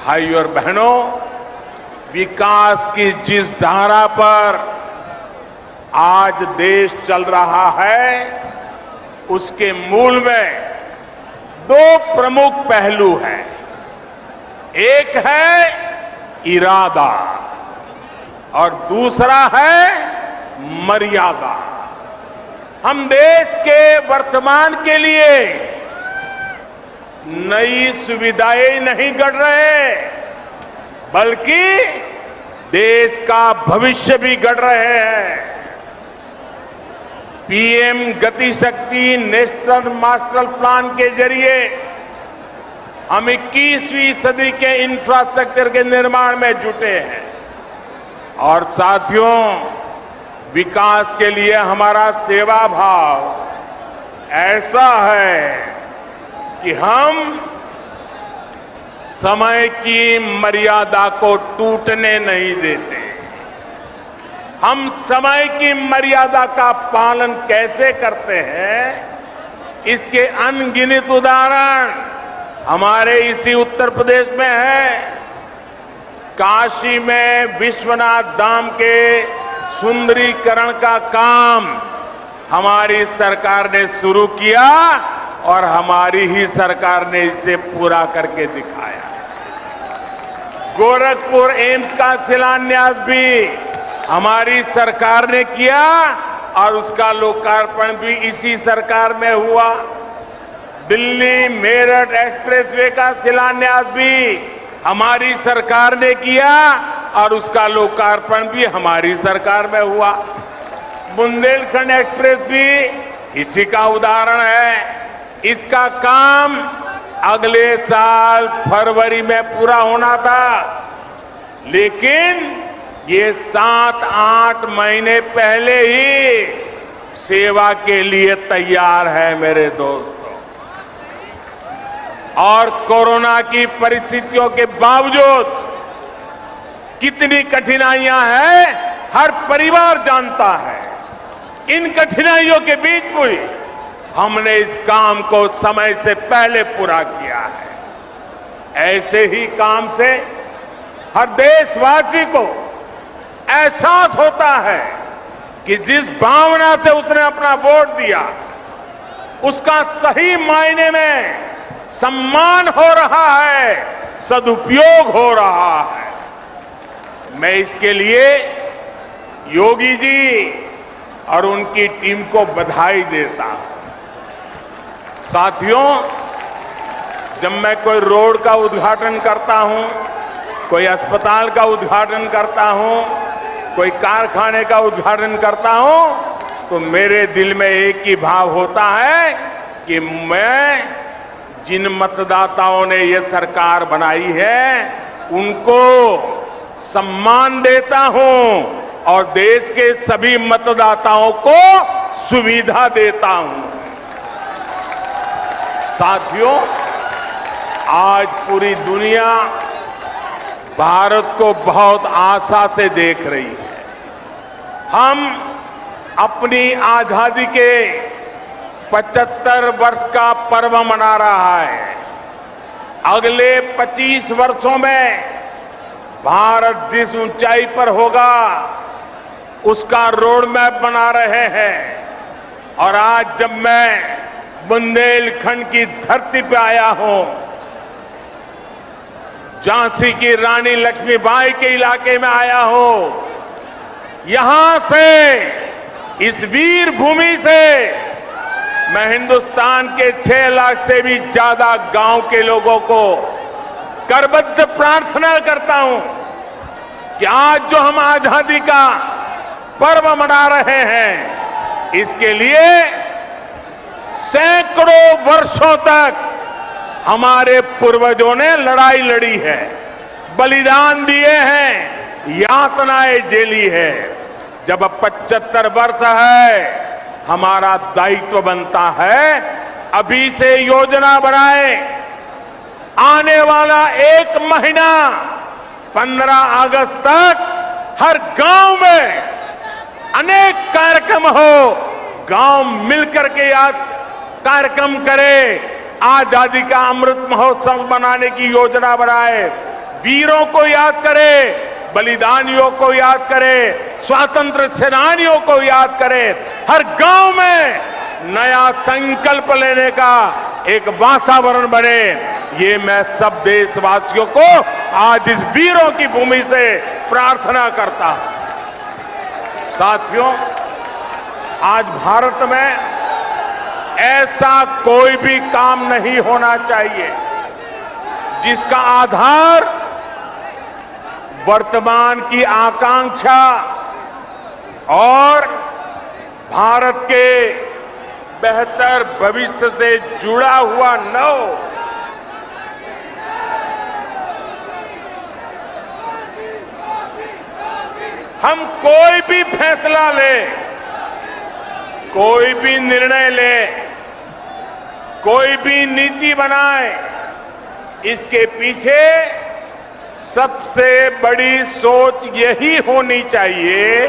भाई और बहनों, विकास की जिस धारा पर आज देश चल रहा है, उसके मूल में दो प्रमुख पहलू हैं। एक है इरादा और दूसरा है मर्यादा। हम देश के वर्तमान के लिए नई सुविधाएं नहीं गढ़ रहे, बल्कि देश का भविष्य भी गढ़ रहे हैं। पीएम गति शक्ति नेशनल मास्टर प्लान के जरिए हम 21वीं सदी के इंफ्रास्ट्रक्चर के निर्माण में जुटे हैं। और साथियों, विकास के लिए हमारा सेवा भाव ऐसा है कि हम समय की मर्यादा को टूटने नहीं देते। हम समय की मर्यादा का पालन कैसे करते हैं, इसके अनगिनत उदाहरण हमारे इसी उत्तर प्रदेश में है। काशी में विश्वनाथ धाम के सुंदरीकरण का काम हमारी सरकार ने शुरू किया और हमारी ही सरकार ने इसे पूरा करके दिखाया। गोरखपुर एम्स का शिलान्यास भी हमारी सरकार ने किया और उसका लोकार्पण भी इसी सरकार में हुआ। दिल्ली मेरठ एक्सप्रेसवे का शिलान्यास भी हमारी सरकार ने किया और उसका लोकार्पण भी हमारी सरकार में हुआ। बुंदेलखंड एक्सप्रेस भी इसी का उदाहरण है। इसका काम अगले साल फरवरी में पूरा होना था, लेकिन ये 7-8 महीने पहले ही सेवा के लिए तैयार है मेरे दोस्तों। और कोरोना की परिस्थितियों के बावजूद कितनी कठिनाइयां हैं, हर परिवार जानता है। इन कठिनाइयों के बीच भी हमने इस काम को समय से पहले पूरा किया है। ऐसे ही काम से हर देशवासी को एहसास होता है कि जिस भावना से उसने अपना वोट दिया, उसका सही मायने में सम्मान हो रहा है, सदुपयोग हो रहा है। मैं इसके लिए योगी जी और उनकी टीम को बधाई देता हूं। साथियों, जब मैं कोई रोड का उद्घाटन करता हूं, कोई अस्पताल का उद्घाटन करता हूं, कोई कारखाने का उद्घाटन करता हूं, तो मेरे दिल में एक ही भाव होता है कि मैं जिन मतदाताओं ने ये सरकार बनाई है, उनको सम्मान देता हूं और देश के सभी मतदाताओं को सुविधा देता हूं। साथियों, आज पूरी दुनिया भारत को बहुत आशा से देख रही है। हम अपनी आजादी के 75 वर्ष का पर्व मना रहा है। अगले 25 वर्षों में भारत जिस ऊंचाई पर होगा, उसका रोड मैप बना रहे हैं। और आज जब मैं बुंदेलखंड की धरती पे आया हूं, झांसी की रानी लक्ष्मीबाई के इलाके में आया हूं, यहां से, इस वीर भूमि से मैं हिंदुस्तान के 6 लाख से भी ज्यादा गांव के लोगों को करबद्ध प्रार्थना करता हूं कि आज जो हम आजादी का पर्व मना रहे हैं, इसके लिए सैकड़ों वर्षों तक हमारे पूर्वजों ने लड़ाई लड़ी है, बलिदान दिए हैं, यातनाएं झेली है। जब 75 वर्ष है, हमारा दायित्व बनता है अभी से योजना बनाए। आने वाला 1 महीना 15 अगस्त तक हर गांव में अनेक कार्यक्रम हो, गांव मिलकर के याद कार्यक्रम करे, आजादी का अमृत महोत्सव बनाने की योजना बनाए, वीरों को याद करे, बलिदानियों को याद करे, स्वतंत्र सेनानियों को याद करे, हर गांव में नया संकल्प लेने का एक वातावरण बने, ये मैं सब देशवासियों को आज इस वीरों की भूमि से प्रार्थना करता हूं। साथियों, आज भारत में ऐसा कोई भी काम नहीं होना चाहिए जिसका आधार वर्तमान की आकांक्षा और भारत के बेहतर भविष्य से जुड़ा हुआ न हो। हम कोई भी फैसला लें, कोई भी निर्णय लें, कोई भी नीति बनाए, इसके पीछे सबसे बड़ी सोच यही होनी चाहिए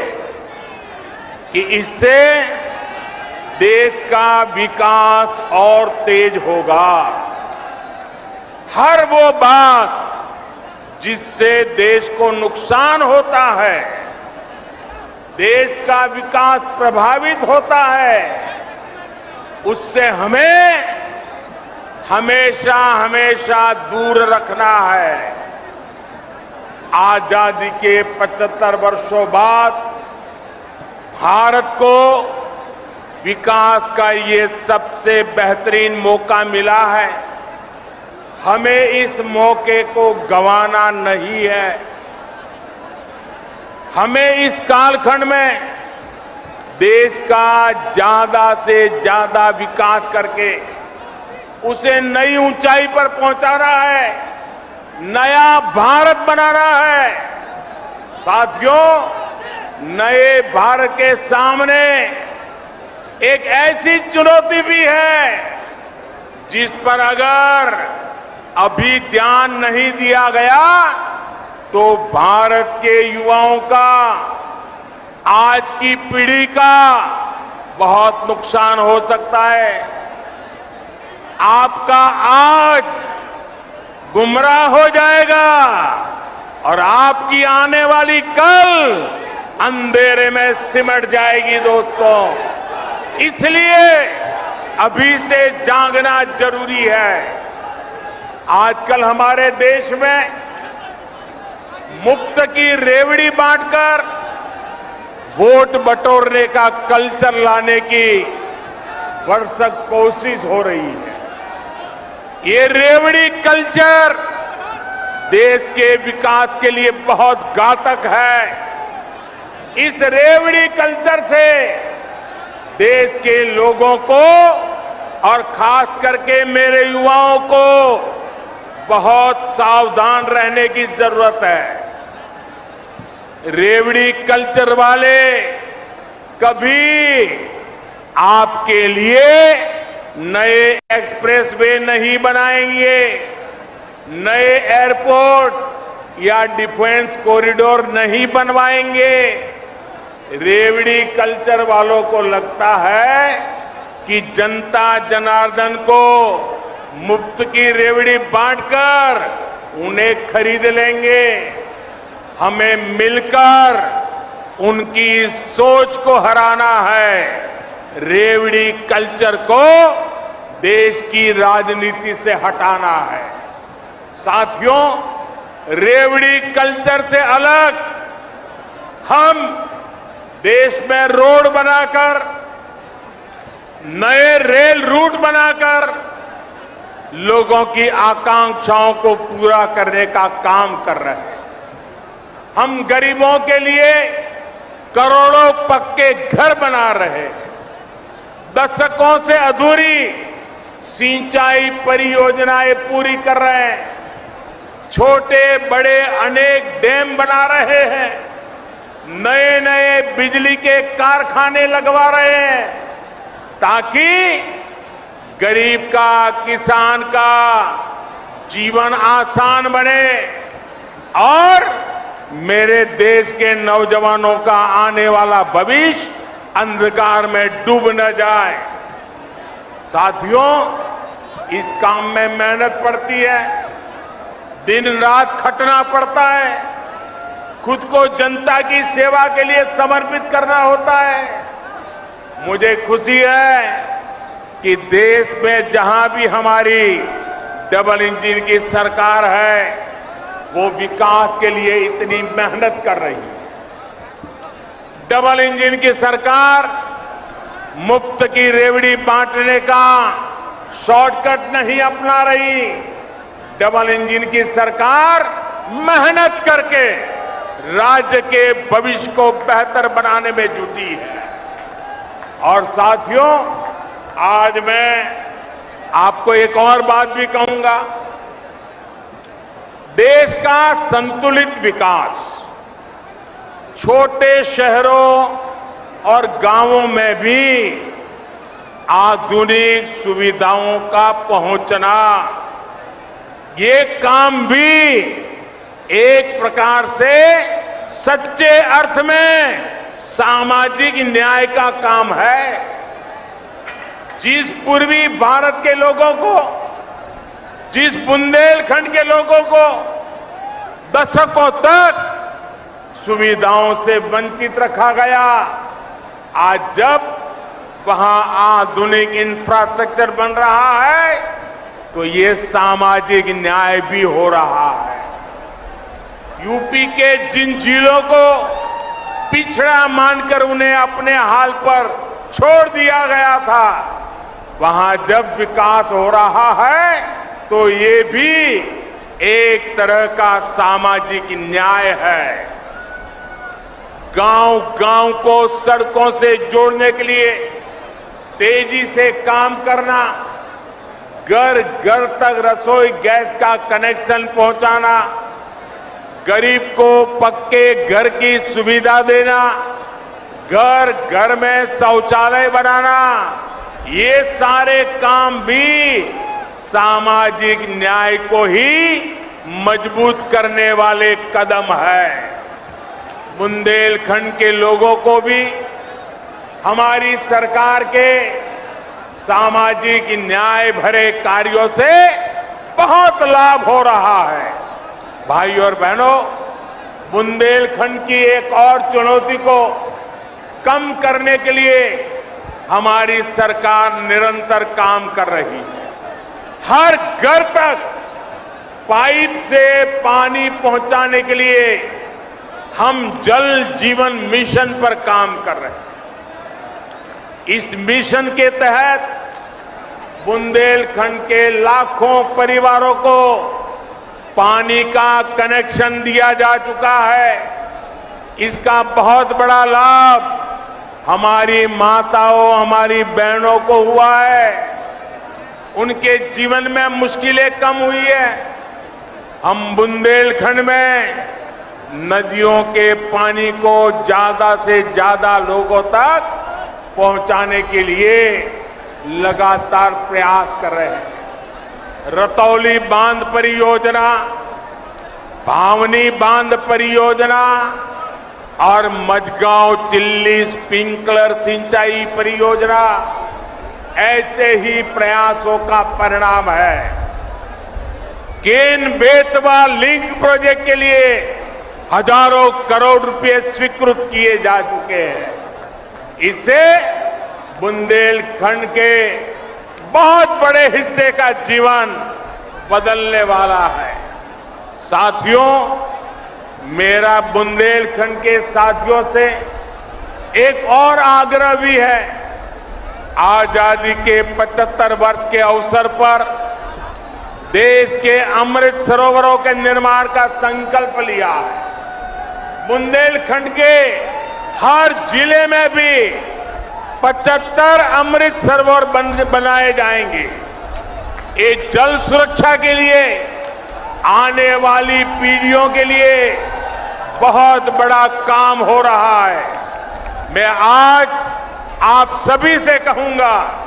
कि इससे देश का विकास और तेज होगा। हर वो बात जिससे देश को नुकसान होता है, देश का विकास प्रभावित होता है, उससे हमें हमेशा हमेशा दूर रखना है। आजादी के 75 वर्षों बाद भारत को विकास का ये सबसे बेहतरीन मौका मिला है। हमें इस मौके को गंवाना नहीं है। हमें इस कालखंड में देश का ज्यादा से ज्यादा विकास करके उसे नई ऊंचाई पर पहुंचाना है, नया भारत बनाना है। साथियों, नए भारत के सामने एक ऐसी चुनौती भी है जिस पर अगर अभी ध्यान नहीं दिया गया तो भारत के युवाओं का, आज की पीढ़ी का बहुत नुकसान हो सकता है। आपका आज गुमराह हो जाएगा और आपकी आने वाली कल अंधेरे में सिमट जाएगी। दोस्तों, इसलिए अभी से जागना जरूरी है। आजकल हमारे देश में मुफ्त की रेवड़ी बांटकर वोट बटोरने का कल्चर लाने की भरसक कोशिश हो रही है। ये रेवड़ी कल्चर देश के विकास के लिए बहुत घातक है। इस रेवड़ी कल्चर से देश के लोगों को और खास करके मेरे युवाओं को बहुत सावधान रहने की जरूरत है। रेवड़ी कल्चर वाले कभी आपके लिए नए एक्सप्रेसवे नहीं बनाएंगे, नए एयरपोर्ट या डिफेंस कॉरिडोर नहीं बनवाएंगे। रेवड़ी कल्चर वालों को लगता है कि जनता जनार्दन को मुफ्त की रेवड़ी बांटकर उन्हें खरीद लेंगे। हमें मिलकर उनकी सोच को हराना है। रेवड़ी कल्चर को देश की राजनीति से हटाना है। साथियों, रेवड़ी कल्चर से अलग हम देश में रोड बनाकर, नए रेल रूट बनाकर लोगों की आकांक्षाओं को पूरा करने का काम कर रहे हैं। हम गरीबों के लिए करोड़ों पक्के घर बना रहे हैं। दशकों से अधूरी सिंचाई परियोजनाएं पूरी कर रहे हैं। छोटे बड़े अनेक डैम बना रहे हैं। नए नए बिजली के कारखाने लगवा रहे हैं ताकि गरीब का, किसान का जीवन आसान बने और मेरे देश के नौजवानों का आने वाला भविष्य अंधकार में डूब न जाए। साथियों, इस काम में मेहनत पड़ती है, दिन रात खटना पड़ता है, खुद को जनता की सेवा के लिए समर्पित करना होता है। मुझे खुशी है कि देश में जहां भी हमारी डबल इंजन की सरकार है, वो विकास के लिए इतनी मेहनत कर रही है। डबल इंजन की सरकार मुफ्त की रेवड़ी बांटने का शॉर्टकट नहीं अपना रही। डबल इंजन की सरकार मेहनत करके राज्य के भविष्य को बेहतर बनाने में जुटी है। और साथियों, आज मैं आपको एक और बात भी कहूंगा। देश का संतुलित विकास छोटे शहरों और गांवों में भी आधुनिक सुविधाओं का पहुंचना, ये काम भी एक प्रकार से सच्चे अर्थ में सामाजिक न्याय का काम है। जिस पूर्वी भारत के लोगों को, जिस बुंदेलखंड के लोगों को दशकों तक सुविधाओं से वंचित रखा गया, आज जब वहां आधुनिक इंफ्रास्ट्रक्चर बन रहा है तो ये सामाजिक न्याय भी हो रहा है। यूपी के जिन जिलों को पिछड़ा मानकर उन्हें अपने हाल पर छोड़ दिया गया था, वहां जब विकास हो रहा है तो ये भी एक तरह का सामाजिक न्याय है। गांव-गांव को सड़कों से जोड़ने के लिए तेजी से काम करना, घर-घर तक रसोई गैस का कनेक्शन पहुंचाना, गरीब को पक्के घर की सुविधा देना, घर-घर में शौचालय बनाना, ये सारे काम भी सामाजिक न्याय को ही मजबूत करने वाले कदम है। बुंदेलखंड के लोगों को भी हमारी सरकार के सामाजिक न्याय भरे कार्यों से बहुत लाभ हो रहा है। भाइयों और बहनों, बुंदेलखंड की एक और चुनौती को कम करने के लिए हमारी सरकार निरंतर काम कर रही है। हर घर तक पाइप से पानी पहुंचाने के लिए हम जल जीवन मिशन पर काम कर रहे हैं। इस मिशन के तहत बुंदेलखंड के लाखों परिवारों को पानी का कनेक्शन दिया जा चुका है। इसका बहुत बड़ा लाभ हमारी माताओं, हमारी बहनों को हुआ है। उनके जीवन में मुश्किलें कम हुई है। हम बुंदेलखंड में नदियों के पानी को ज्यादा से ज्यादा लोगों तक पहुंचाने के लिए लगातार प्रयास कर रहे हैं। रतौली बांध परियोजना, भावनी बांध परियोजना और मझगांव चिल्ली स्प्रिंकलर सिंचाई परियोजना ऐसे ही प्रयासों का परिणाम है। केन बेतवा लिंक प्रोजेक्ट के लिए हजारों करोड़ रुपए स्वीकृत किए जा चुके हैं। इससे बुंदेलखंड के बहुत बड़े हिस्से का जीवन बदलने वाला है। साथियों, मेरा बुंदेलखंड के साथियों से एक और आग्रह भी है। आजादी के 75 वर्ष के अवसर पर देश के अमृत सरोवरों के निर्माण का संकल्प लिया है। बुंदेलखंड के हर जिले में भी 75 अमृत सरोवर बनाए जाएंगे। ये जल सुरक्षा के लिए, आने वाली पीढ़ियों के लिए बहुत बड़ा काम हो रहा है। मैं आज आप सभी से कहूंगा,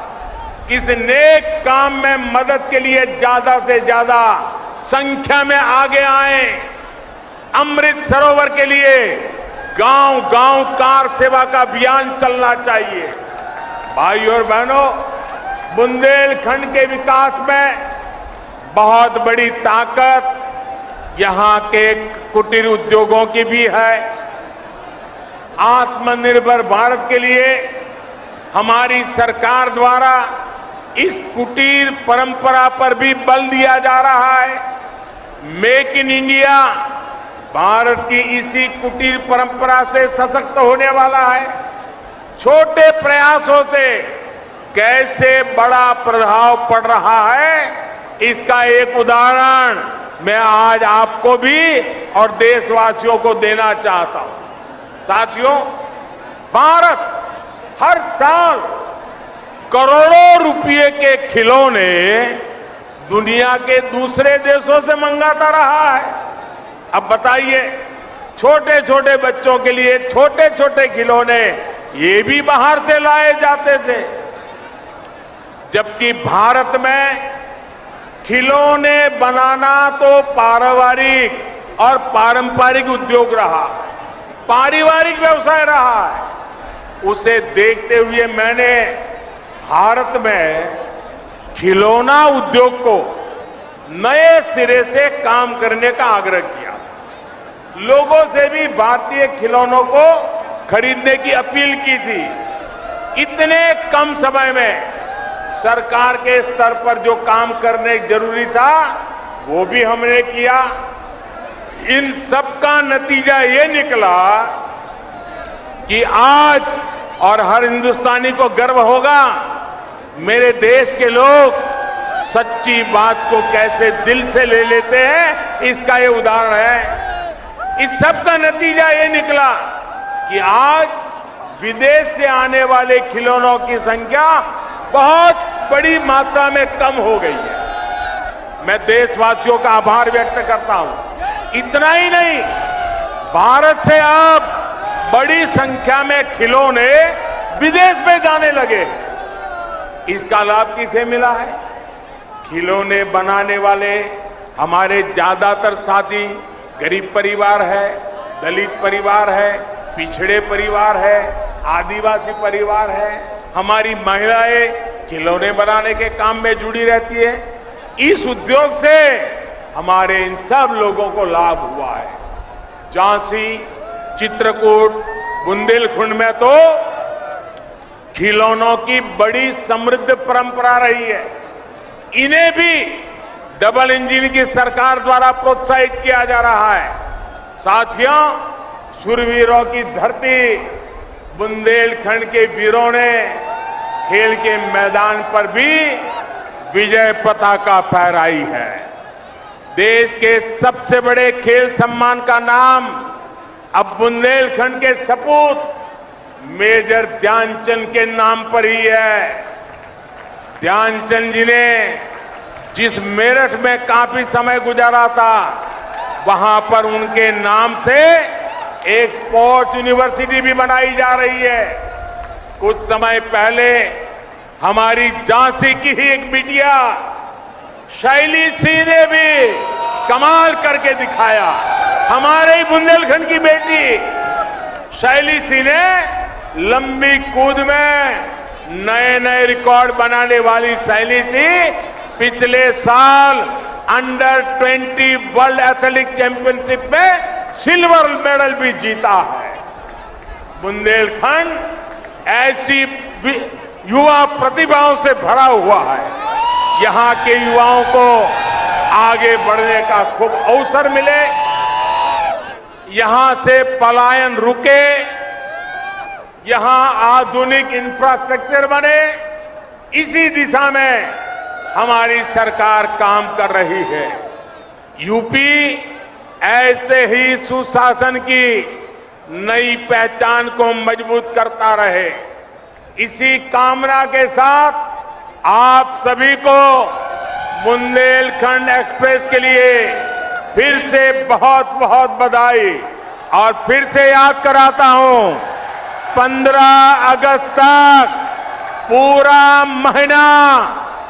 इस नेक काम में मदद के लिए ज्यादा से ज्यादा संख्या में आगे आए। अमृत सरोवर के लिए गांव-गांव कार सेवा का अभियान चलना चाहिए। भाइयों और बहनों, बुंदेलखंड के विकास में बहुत बड़ी ताकत यहाँ के कुटीर उद्योगों की भी है। आत्मनिर्भर भारत के लिए हमारी सरकार द्वारा इस कुटीर परंपरा पर भी बल दिया जा रहा है। मेक इन इंडिया भारत की इसी कुटीर परंपरा से सशक्त होने वाला है। छोटे प्रयासों से कैसे बड़ा प्रभाव पड़ रहा है, इसका एक उदाहरण मैं आज आपको भी और देशवासियों को देना चाहता हूं। साथियों, भारत हर साल करोड़ों रुपए के खिलौने दुनिया के दूसरे देशों से मंगाता रहा है। अब बताइए, छोटे छोटे बच्चों के लिए छोटे छोटे खिलौने ये भी बाहर से लाए जाते थे, जबकि भारत में खिलौने बनाना तो पारिवारिक और पारंपरिक उद्योग रहा, पारिवारिक व्यवसाय रहा है। उसे देखते हुए मैंने भारत में खिलौना उद्योग को नए सिरे से काम करने का आग्रह किया। लोगों से भी भारतीय खिलौनों को खरीदने की अपील की थी। इतने कम समय में सरकार के स्तर पर जो काम करने जरूरी था वो भी हमने किया। इन सब का नतीजा ये निकला कि आज और हर हिंदुस्तानी को गर्व होगा, मेरे देश के लोग सच्ची बात को कैसे दिल से ले लेते हैं, इसका ये उदाहरण है। इस सब का नतीजा ये निकला कि आज विदेश से आने वाले खिलौनों की संख्या बहुत बड़ी मात्रा में कम हो गई है। मैं देशवासियों का आभार व्यक्त करता हूं। इतना ही नहीं, भारत से अब बड़ी संख्या में खिलौने विदेश में जाने लगे। इसका लाभ किसे मिला है? खिलौने बनाने वाले हमारे ज्यादातर साथी गरीब परिवार है, दलित परिवार है, पिछड़े परिवार है, आदिवासी परिवार है। हमारी महिलाएं खिलौने बनाने के काम में जुड़ी रहती है। इस उद्योग से हमारे इन सब लोगों को लाभ हुआ है। झांसी, चित्रकूट, बुंदेलखंड में तो खिलौनों की बड़ी समृद्ध परंपरा रही है। इन्हें भी डबल इंजन की सरकार द्वारा प्रोत्साहित किया जा रहा है। साथियों, शूरवीरों की धरती बुंदेलखंड के वीरों ने खेल के मैदान पर भी विजय पताका फहराई है। देश के सबसे बड़े खेल सम्मान का नाम अब बुंदेलखंड के सपूत मेजर ध्यानचंद के नाम पर ही है। ध्यानचंद जी ने जिस मेरठ में काफी समय गुजारा था, वहां पर उनके नाम से एक स्पोर्ट्स यूनिवर्सिटी भी बनाई जा रही है। कुछ समय पहले हमारी झांसी की ही एक बिटिया शैली सिंह ने भी कमाल करके दिखाया। हमारे ही बुंदेलखंड की बेटी शैली सिंह ने लंबी कूद में नए नए रिकॉर्ड बनाने वाली शैली सिंह पिछले साल अंडर 20 वर्ल्ड एथलेटिक चैंपियनशिप में सिल्वर मेडल भी जीता है। बुंदेलखंड ऐसी युवा प्रतिभाओं से भरा हुआ है। यहाँ के युवाओं को आगे बढ़ने का खूब अवसर मिले, यहाँ से पलायन रुके, यहाँ आधुनिक इंफ्रास्ट्रक्चर बने। इसी दिशा में हमारी सरकार काम कर रही है। यूपी ऐसे ही सुशासन की नई पहचान को मजबूत करता रहे। इसी कामना के साथ आप सभी को बुंदेलखंड एक्सप्रेस के लिए फिर से बहुत बहुत बधाई। और फिर से याद कराता हूं, 15 अगस्त तक पूरा महीना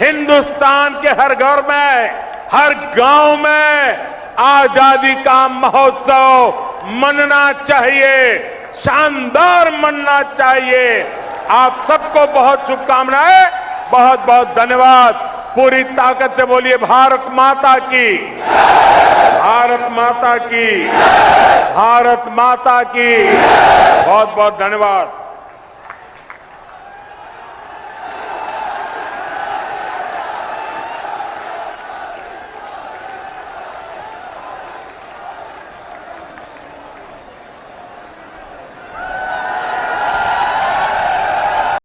हिंदुस्तान के हर घर में, हर गांव में आजादी का महोत्सव मनना चाहिए, शानदार मनना चाहिए। आप सबको बहुत शुभकामनाएं, बहुत बहुत धन्यवाद। पूरी ताकत से बोलिए भारत माता की, भारत माता। माता की, भारत माता की। बहुत बहुत धन्यवाद।